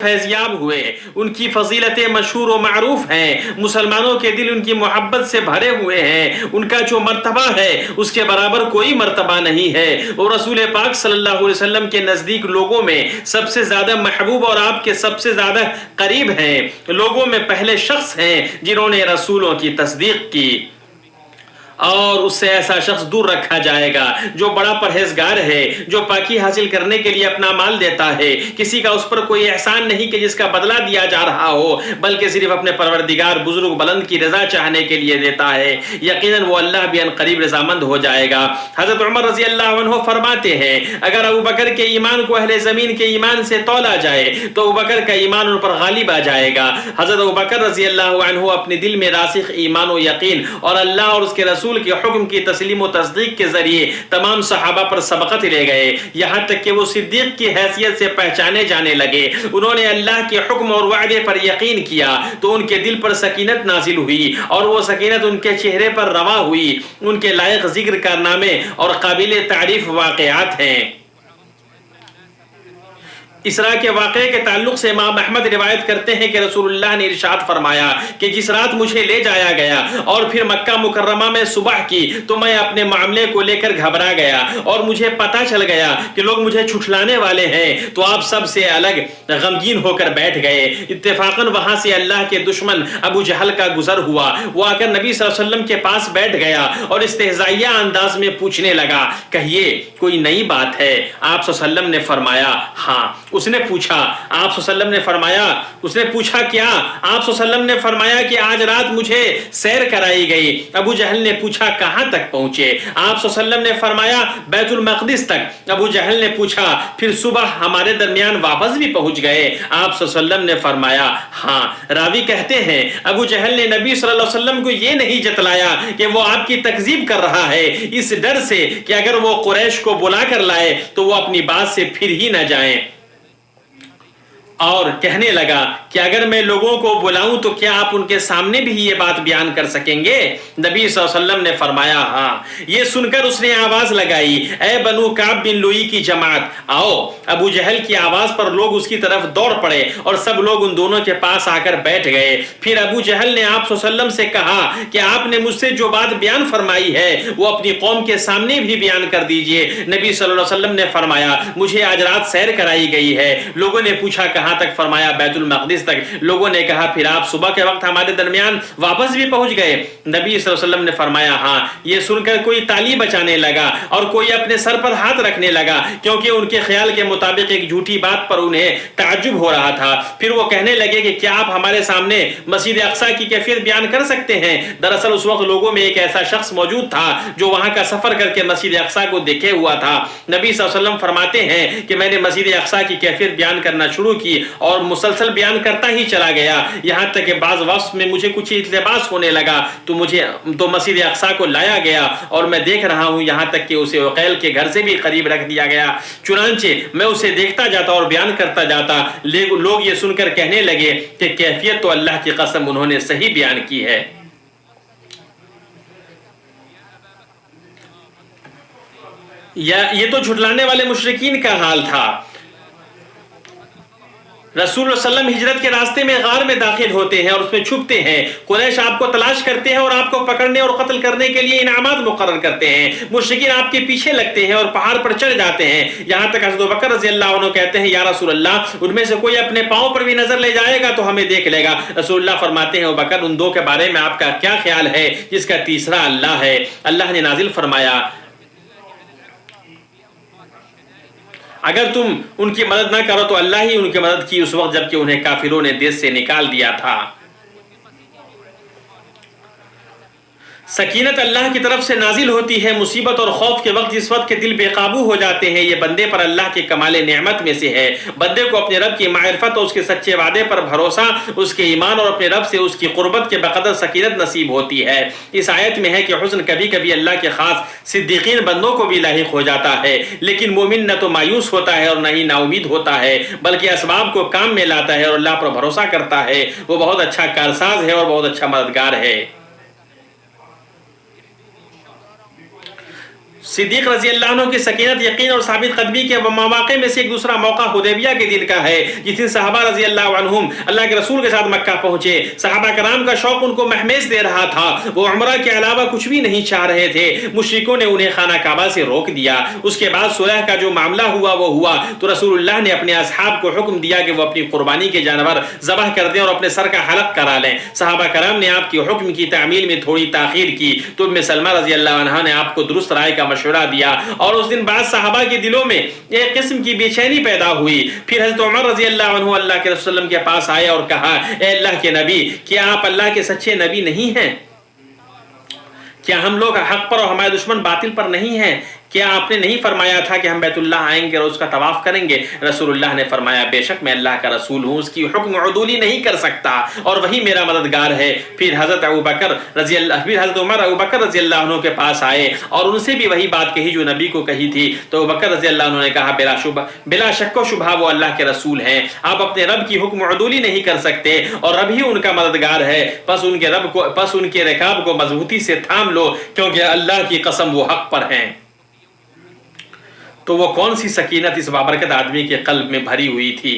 فیضیاب ہوئے، ان کی فضیلتیں مشہور و معروف ہیں، مسلمانوں کے دل ان کی محبت سے بھرے ہوئے ہیں، ان کا جو مرتبہ ہے اس کے برابر کوئی مرتبہ نہیں ہے، اور رسول پاک صلی اللہ علیہ وسلم کے نزدیک لوگوں میں سب سے زیادہ محبوب اور آپ کے سب سے زیادہ قریب ہیں، لوگوں میں پہلے شخص ہیں جنہوں نے رسولوں کی تصدیق کی، اور اس سے ایسا شخص دور رکھا جائے گا جو بڑا پرہیزگار ہے، جو پاکی حاصل کرنے کے لیے اپنا مال دیتا ہے، کسی کا اس پر کوئی احسان نہیں کہ جس کا بدلہ دیا جا رہا ہو، بلکہ صرف اپنے پروردگار بزرگ بلند کی رضا چاہنے کے لیے دیتا ہے، یقیناً وہ اللہ بھی ان قریب رضامند ہو جائے گا۔ حضرت عمر رضی اللہ عنہ فرماتے ہیں اگر ابو بکر کے ایمان کو اہل زمین کے ایمان سے تولا جائے تو ابو بکر کا ایمان ان پر غالب آ جائے گا۔ حضرت ابو بکر رضی اللہ عنہ اپنے دل میں راسخ ایمان و یقین اور اللہ اور اس کے رسول کے حکم کی تسلیم و تصدیق کے ذریعے تمام صحابہ پر سبقت لے گئے، یہاں تک کہ وہ صدیق کی حیثیت سے پہچانے جانے لگے۔ انہوں نے اللہ کے حکم اور وعدے پر یقین کیا تو ان کے دل پر سکینت نازل ہوئی، اور وہ سکینت ان کے چہرے پر رواں ہوئی۔ ان کے لائق ذکر کارنامے اور قابل تعریف واقعات ہیں۔ اسراء کے واقعے کے تعلق سے امام احمد روایت کرتے ہیں کہ رسول اللہ نے ارشاد فرمایا کہ جس رات مجھے لے جایا گیا اور پھر مکہ مکرمہ میں صبح کی تو میں اپنے معاملے کو لے کر گھبرا گیا، اور مجھے پتہ چل گیا کہ لوگ مجھے چھٹلانے والے ہیں، تو آپ سب سے الگ غمگین ہو کر بیٹھ گئے۔ اتفاقاً وہاں سے اللہ کے دشمن ابو جہل کا گزر ہوا، وہ آ کر نبی صلی اللہ علیہ وسلم کے پاس بیٹھ گیا اور استہزائیہ انداز میں پوچھنے لگا، کہیے کوئی نئی بات ہے؟ آپ صلی اللہ علیہ وسلم نے فرمایا ہاں۔ اس نے پوچھا، آپ صلی اللہ علیہ وسلم نے فرمایا، اس نے پوچھا کیا؟ آپ صلی اللہ علیہ وسلم نے فرمایا کہ آج رات مجھے سیر کرائی گئی۔ ابو جہل نے پوچھا کہاں تک پہنچے؟ آپ صلی اللہ علیہ وسلم نے فرمایا بیت المقدس تک۔ ابو جہل نے پوچھا پھر صبح ہمارے درمیان واپس بھی پہنچ گئے؟ آپ صلی اللہ علیہ وسلم نے فرمایا ہاں۔ راوی کہتے ہیں ابو جہل نے نبی صلی اللہ علیہ وسلم کو یہ نہیں جتلایا کہ وہ آپ کی تکذیب کر رہا ہے، اس ڈر سے کہ اگر وہ قریش کو بلا کر لائے تو وہ اپنی بات سے پھر ہی نہ جائیں، اور کہنے لگا کہ اگر میں لوگوں کو بلاؤں تو کیا آپ ان کے سامنے بھی یہ بات بیان کر سکیں گے؟ نبی صلی اللہ علیہ وسلم نے فرمایا ہاں۔ یہ سن کر اس نے آواز لگائی، اے بنو کعب بن لوئی کی جماعت آؤ۔ ابو جہل کی آواز پر لوگ اس کی طرف دوڑ پڑے اور سب لوگ ان دونوں کے پاس آ کر بیٹھ گئے۔ پھر ابو جہل نے آپ صلی اللہ علیہ وسلم سے کہا کہ آپ نے مجھ سے جو بات بیان فرمائی ہے وہ اپنی قوم کے سامنے بھی بیان کر دیجئے۔ نبی صلی اللہ علیہ وسلم نے فرمایا مجھے آج رات سیر کرائی گئی ہے۔ لوگوں نے پوچھا کہاں تک؟ فرمایا بیت المقدس تک۔ لوگوں نے کہا پھر آپ صبح کے وقت ہمارے درمیان واپس بھی پہنچ گئے؟ نبی صلی اللہ علیہ وسلم نے فرمایا ہاں۔ یہ سن کر کوئی تالی بجانے لگا اور کوئی اپنے سر پر ہاتھ رکھنے لگا، کیونکہ ان کے خیال کے مطابق ایک جھوٹی بات پر انہیں تعجب ہو رہا تھا۔ پھر وہ کہنے لگے کہ کیا آپ ہمارے سامنے مسجد اقصی کی کیفیت بیان کر سکتے ہیں؟ دراصل اس وقت لوگوں میں ایک ایسا شخص موجود تھا جو وہاں کا سفر کر کے مسجد اقصی کو دیکھے ہوا تھا۔ نبی صلی اللہ علیہ وسلم فرماتے ہیں کہ میں نے مسجد اقصی کی کیفیت بیان کرنا شروع کی اور مسلسل بیان کرتا ہی چلا گیا، یہاں تک کہ بعض وقت میں مجھے کچھ التباس ہونے لگا تو مسجد اقصی کو لایا گیا اور میں دیکھ رہا ہوں، یہاں تک کہ اسے عقیل کے گھر سے بھی قریب رکھ دیا گیا۔ چنانچہ میں اسے دیکھتا جاتا اور بیان کرتا جاتا، لوگ یہ سن کر کہنے لگے کہ کیفیت تو اللہ کی قسم انہوں نے صحیح بیان کی ہے۔ یہ تو جھٹلانے والے مشرکین کا حال تھا۔ رسول اللہ صلی اللہ علیہ وسلم ہجرت کے راستے میں غار میں داخل ہوتے ہیں اور اس میں چھپتے ہیں۔ قریش آپ کو تلاش کرتے ہیں اور آپ کو پکڑنے اور قتل کرنے کے لیے انعامات مقرر کرتے ہیں۔ مشرکین آپ کے پیچھے لگتے ہیں اور پہاڑ پر چڑھ جاتے ہیں، یہاں تک حضرت بکر رضی اللہ عنہ کہتے ہیں یا رسول اللہ ان میں سے کوئی اپنے پاؤں پر بھی نظر لے جائے گا تو ہمیں دیکھ لے گا۔ رسول اللہ فرماتے ہیں بکر ان دو کے بارے میں آپ کا کیا خیال ہے جس کا تیسرا اللہ ہے؟ اللہ نے نازل فرمایا اگر تم ان کی مدد نہ کرو تو اللہ ہی ان کی مدد کی اس وقت جبکہ انہیں کافروں نے دیس سے نکال دیا تھا۔ سکینت اللہ کی طرف سے نازل ہوتی ہے مصیبت اور خوف کے وقت، جس وقت کے دل بے قابو ہو جاتے ہیں۔ یہ بندے پر اللہ کے کمال نعمت میں سے ہے۔ بندے کو اپنے رب کی معرفت اور اس کے سچے وعدے پر بھروسہ، اس کے ایمان اور اپنے رب سے اس کی قربت کے بقدر سکینت نصیب ہوتی ہے۔ اس آیت میں ہے کہ حزن کبھی کبھی اللہ کے خاص صدیقین بندوں کو بھی لاحق ہو جاتا ہے، لیکن مومن نہ تو مایوس ہوتا ہے اور نہ ہی نا امید ہوتا ہے، بلکہ اسباب کو کام میں لاتا ہے اور اللہ پر بھروسہ کرتا ہے۔ وہ بہت اچھا کارساز ہے اور بہت اچھا مددگار ہے۔ صدیق رضی اللہ عنہ کی سکینت، یقین اور ثابت قدمی کے مواقع میں سے ایک دوسرا موقع حدیبیہ کے دن کا ہے، جس دن صحابہ رضی اللہ عنہم اللہ کے رسول کے ساتھ مکہ پہنچے۔ صحابہ کرام کا شوق ان کو مہمیز دے رہا تھا، وہ عمرہ کے علاوہ کچھ بھی نہیں چاہ رہے تھے۔ مشرکوں نے انہیں خانہ کعبہ سے روک دیا۔ اس کے بعد صلح کا جو معاملہ ہوا وہ ہوا تو رسول اللہ نے اپنے اصحاب کو حکم دیا کہ وہ اپنی قربانی کے جانور ذبح کر دیں اور اپنے سر کا حلق کرا لیں۔ صحابہ کرام نے آپ کے حکم کی تعمیل میں تھوڑی تاخیر کی تو ام سلمہ رضی اللہ عنہا نے آپ کو درست رائے کا مشورہ دیا، اور اس دن بعد صحابہ کے دلوں میں ایک قسم کی بے چینی پیدا ہوئی۔ پھر حضرت عمر رضی اللہ عنہ اللہ کے رسول صلی اللہ علیہ وسلم کے پاس آئے اور کہا، اے اللہ کے نبی، کیا آپ اللہ کے سچے نبی نہیں ہیں؟ کیا ہم لوگ حق پر اور ہمارے دشمن باطل پر نہیں ہیں؟ کیا آپ نے نہیں فرمایا تھا کہ ہم بیت اللہ آئیں گے اور اس کا طواف کریں گے؟ رسول اللہ نے فرمایا، بے شک میں اللہ کا رسول ہوں، اس کی حکم عدولی نہیں کر سکتا اور وہی میرا مددگار ہے۔ پھر حضرت عمر ابوبکر رضی اللہ عنہ کے پاس آئے اور ان سے بھی وہی بات کہی جو نبی کو کہی تھی تو ابوبکر رضی اللہ عنہ نے کہا، بلا شک و شبہ وہ اللہ کے رسول ہیں، آپ اپنے رب کی حکم عدولی نہیں کر سکتے اور رب ہی ان کا مددگار ہے، پس ان کے رکاب کو مضبوطی سے تھام لو کیونکہ اللہ کی قسم وہ حق پر ہیں۔ تو وہ کون سی سکینت اس بابرکت آدمی کے قلب میں بھری ہوئی تھی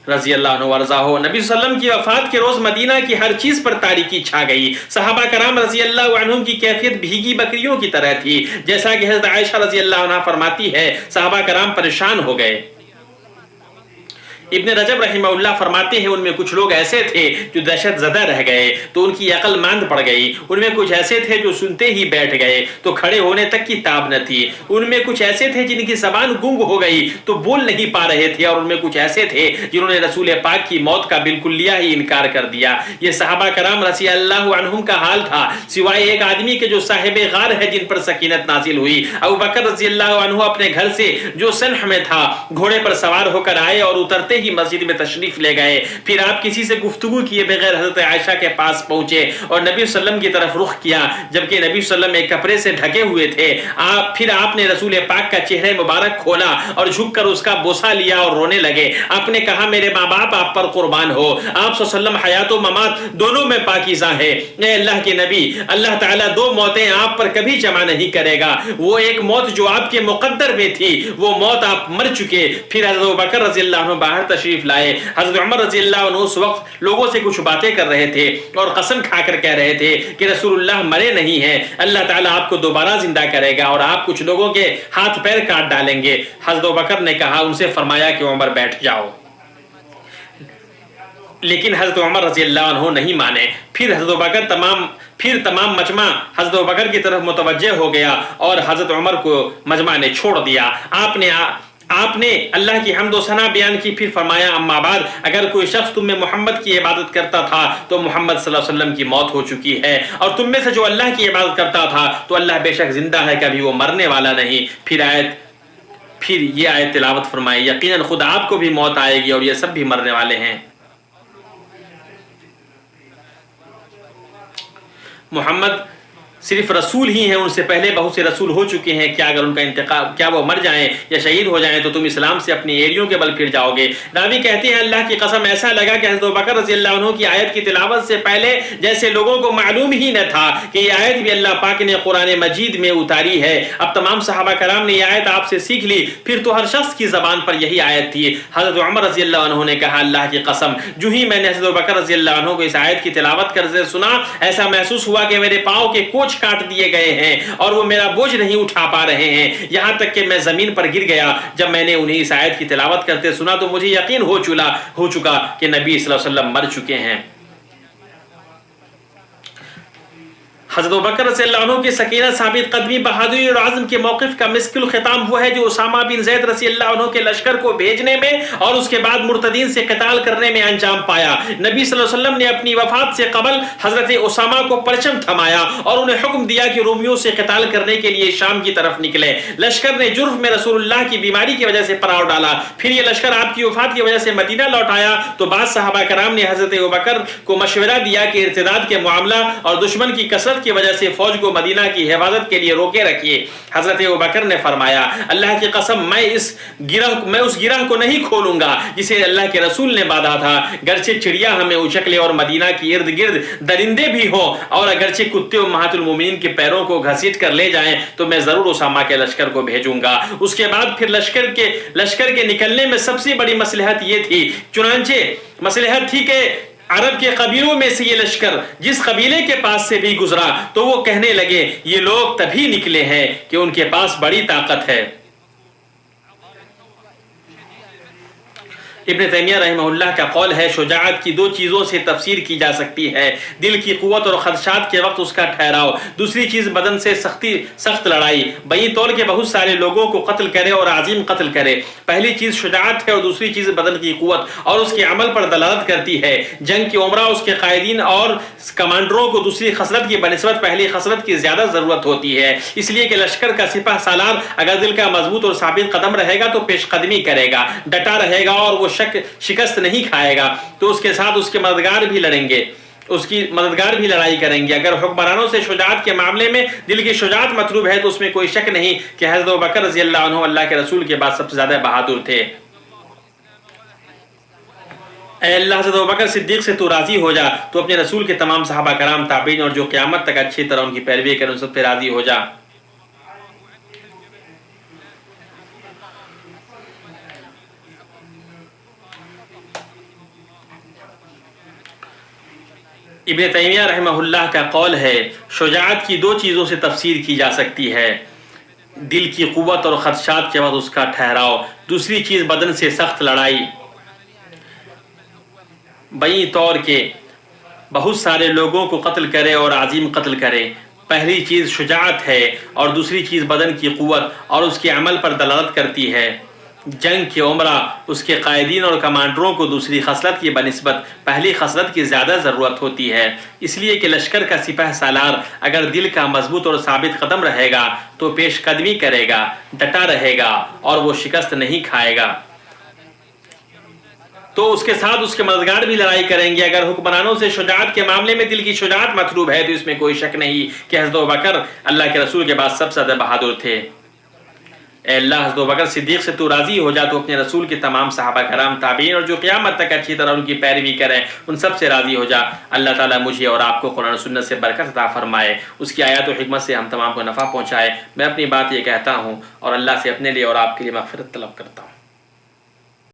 رضی اللہ عنہ ورضاہ۔ نبی صلی اللہ علیہ وسلم کی وفات کے روز مدینہ کی ہر چیز پر تاریکی چھا گئی۔ صحابہ کرام رضی اللہ عنہم کی کیفیت بھیگی بکریوں کی طرح تھی، جیسا کہ حضرت عائشہ رضی اللہ عنہا فرماتی ہے، صحابہ کرام پریشان ہو گئے۔ ابن رجب رحمہ اللہ فرماتے ہیں ان میں کچھ لوگ ایسے تھے جو دہشت زدہ رہ گئے تو ان کی عقل ماند پڑ گئی، ان میں کچھ ایسے تھے جو سنتے ہی بیٹھ گئے تو کھڑے ہونے تک کی تاب نہ تھی، ان میں کچھ ایسے تھے جن کی زبان گنگ ہو گئی تو بول نہیں پا رہے تھے، اور ان میں کچھ ایسے تھے جنہوں نے رسول پاک کی موت کا بالکلیہ ہی انکار کر دیا۔ یہ صحابہ کرام رضی اللہ عنہم کا حال تھا، سوائے ایک آدمی کے جو صاحب غار ہے جن پر سکینت نازل ہوئی۔ ابوبکر رضی اللہ عنہ اپنے گھر سے جو سنح میں تھا گھوڑے پر سوار ہو کر آئے اور اترتے ہی مسجد میں تشریف لے گئے۔ پھر آپ کسی سے گفتگو کیے بغیر حضرت عائشہ کے پاس پہنچے اور نبی صلی اللہ علیہ وسلم کی طرف رخ کیا، جبکہ نبی صلی اللہ علیہ وسلم ایک کپڑے سے ڈھکے ہوئے تھے۔ پھر آپ نے رسول پاک کا چہرہ مبارک کھولا اور جھک کر اس کا بوسہ لیا اور رونے لگے۔ آپ نے کہا، میرے ماں باپ آپ پر قربان ہو، آپ صلی اللہ علیہ وسلم حیات و ممات دونوں میں پاکیزہ ہے۔ اے اللہ کے نبی، اللہ تعالیٰ دو موتیں آپ پر کبھی جمع نہیں کرے گا، وہ ایک موت جو آپ کے مقدر میں تھی وہ موت آپ مر چکے۔ پھر حضرت ابوبکر رضی اللہ عنہ باہر تشریف لائے۔ حضرت عمر رضی اللہ عنہ اس وقت لوگوں سے کچھ باتیں کر رہے تھے اور قسم کھا کر کہہ رہے تھے کہ رسول اللہ مرے نہیں ہیں، اللہ تعالیٰ آپ کو دوبارہ زندہ کرے گا اور آپ کچھ لوگوں کے ہاتھ پیر کاٹ ڈالیں گے۔ حضرت ابوبکر نے کہا، ان سے فرمایا کہ عمر بیٹھ جاؤ، لیکن حضرت عمر رضی اللہ عنہ نہیں مانے۔ پھر تمام مجمع حضرت ابوبکر کی طرف متوجہ ہو گیا اور حضرت عمر کو مجمع نے چھوڑ دیا۔ آپ نے اللہ کی حمد و ثنا بیان کی، پھر فرمایا، اما بعد، اگر کوئی شخص تم میں محمد کی عبادت کرتا تھا تو محمد صلی اللہ علیہ وسلم کی موت ہو چکی ہے، اور تم میں سے جو اللہ کی عبادت کرتا تھا تو اللہ بے شک زندہ ہے، کبھی وہ مرنے والا نہیں۔ پھر یہ آیت تلاوت فرمائی، یقیناً خود آپ کو بھی موت آئے گی اور یہ سب بھی مرنے والے ہیں۔ محمد صرف رسول ہی ہیں، ان سے پہلے بہت سے رسول ہو چکے ہیں، کیا اگر ان کا انتقال، کیا وہ مر جائیں یا شہید ہو جائیں تو تم اسلام سے اپنی ایڑیوں کے بل پھر جاؤ گے؟ راوی کہتے ہیں، اللہ کی قسم ایسا لگا کہ حضرت ابوبکر رضی اللہ عنہ کی آیت کی تلاوت سے پہلے جیسے لوگوں کو معلوم ہی نہ تھا کہ یہ آیت بھی اللہ پاک نے قرآن مجید میں اتاری ہے۔ اب تمام صحابہ کرام نے یہ آیت آپ سے سیکھ لی، پھر تو ہر شخص کی زبان پر یہی آیت تھی۔ حضرت عمر رضی اللہ عنہ نے کہا، اللہ کی قسم، جو ہی میں نے حضرت ابوبکر رضی اللہ عنہ کو اس آیت کی تلاوت کرتے سنا، ایسا محسوس ہوا کہ میرے پاؤں کے کوچ کاٹ دیے گئے ہیں اور وہ میرا بوجھ نہیں اٹھا پا رہے ہیں، یہاں تک کہ میں زمین پر گر گیا۔ جب میں نے انہیں اس آیت کی تلاوت کرتے سنا تو مجھے یقین ہو چکا کہ نبی صلی اللہ علیہ وسلم مر چکے ہیں۔ حضرت ابوبکر رضی اللہ عنہ کی سکینت، ثابت قدمی، بہادری اور عزم کے موقف کا مسک الختام وہ ہے جو اسامہ بن زید رضی اللہ عنہ کے لشکر کو بھیجنے میں اور اس کے بعد مرتدین سے قتال کرنے میں انجام پایا۔ نبی صلی اللہ علیہ وسلم نے اپنی وفات سے قبل حضرت اسامہ کو پرچم تھمایا اور انہیں حکم دیا کہ رومیوں سے قتال کرنے کے لیے شام کی طرف نکلے۔ لشکر نے جرف میں رسول اللہ کی بیماری کی وجہ سے پڑاؤ ڈالا، پھر یہ لشکر آپ کی وفات کی وجہ سے مدینہ لوٹ آیا تو بعض صحابہ کرام نے حضرت ابوبکر کو مشورہ دیا کہ ارتداد کے معاملہ اور دشمن کی کثرت کی وجہ سے فوج کو مدینہ کی حفاظت کے لیے روکے رکھیے۔ حضرت ابوبکر نے فرمایا اللہ کی قسم میں اس گرہ کو نہیں کھولوں گا جسے اللہ کے رسول نے باندھا تھا، گرچہ چڑیا ہمیں اچک لے اور مدینہ کی ارد گرد درندے بھی ہوں اور اگرچہ کتے امہات المومنین کے پیروں کو گھسیٹ کر لے جائیں تو میں ضرور اسامہ کے لشکر کو بھیجوں گا۔ اس کے بعد پھر لشکر کے نکلنے میں سب سے بڑی مصلحت یہ تھی، چنانچہ مصلحت تھی کہ عرب کے قبیلوں میں سے یہ لشکر جس قبیلے کے پاس سے بھی گزرا تو وہ کہنے لگے یہ لوگ تبھی نکلے ہیں کہ ان کے پاس بڑی طاقت ہے۔ ابن تیمیہ رحمہ اللہ کا قول ہے شجاعت کی دو چیزوں سے تفسیر کی جا سکتی ہے، دل کی قوت اور خدشات کے وقت اس کا ٹھہراؤ، دوسری چیز بدن سے سخت لڑائی، بئی طور کے بہت سارے لوگوں کو قتل کرے اور عظیم قتل کرے۔ پہلی چیز شجاعت ہے اور دوسری چیز بدن کی قوت اور اس کے عمل پر دلالت کرتی ہے۔ جنگ کی عمرہ اس کے قائدین اور کمانڈروں کو دوسری خصلت کی بنسبت پہلی خصلت کی زیادہ ضرورت ہوتی ہے، اس لیے کہ لشکر کا سپہ سالار اگر دل کا مضبوط اور ثابت قدم رہے گا تو پیش قدمی کرے گا، ڈٹا رہے گا اور وہ شکست نہیں کھائے گا تو اس کے ساتھ اس کے مددگار بھی لڑیں گے، اس کی مددگار بھی لڑائی کریں گے۔ اگر حکمرانوں سے شجاعت کے معاملے میں دل کی شجاعت مطلوب ہے تو اس میں کوئی شک نہیں کہ حضرت ابوبکر رضی اللہ عنہ اللہ کے رسول کے بعد سب سے زیادہ بہادر تھے۔ اے اللہ حضرت ابوبکر صدیق سے تو راضی ہو جا، تو اپنے رسول کے تمام صحابہ کرام تابعین اور جو قیامت تک اچھی طرح ان کی پیروی کریں ان سب پہ راضی ہو جا۔ ابن تیمیہ رحمہ اللہ کا قول ہے شجاعت کی دو چیزوں سے تفسیر کی جا سکتی ہے، دل کی قوت اور خدشات کے بعد اس کا ٹھہراؤ، دوسری چیز بدن سے سخت لڑائی، بئی طور کے بہت سارے لوگوں کو قتل کرے اور عظیم قتل کرے۔ پہلی چیز شجاعت ہے اور دوسری چیز بدن کی قوت اور اس کے عمل پر دلالت کرتی ہے۔ جنگ کی عمرہ اس کے قائدین اور کمانڈروں کو دوسری خصلت کی بنسبت پہلی خصلت کی زیادہ ضرورت ہوتی ہے، اس لیے کہ لشکر کا سپہ سالار اگر دل کا مضبوط اور ثابت قدم رہے گا تو پیش قدمی کرے گا، ڈٹا رہے گا اور وہ شکست نہیں کھائے گا تو اس کے ساتھ اس کے مددگار بھی لڑائی کریں گے۔ اگر حکمرانوں سے شجاعت کے معاملے میں دل کی شجاعت مطلوب ہے تو اس میں کوئی شک نہیں کہ حضرت ابوبکر اللہ کے رسول کے بعد سب سے زیادہ بہادر تھے۔ اے اللہ حضرت ابوبکر صدیق سے تو راضی ہو جا، تو اپنے رسول کے تمام صحابہ کرام تابعین اور جو قیامت تک اچھی طرح ان کی پیروی کریں ان سب سے راضی ہو جا۔ اللہ تعالیٰ مجھے اور آپ کو قرآن و سنت سے برکت عطا فرمائے، اس کی آیات و حکمت سے ہم تمام کو نفع پہنچائے۔ میں اپنی بات یہ کہتا ہوں اور اللہ سے اپنے لیے اور آپ کے لیے مغفرت طلب کرتا ہوں۔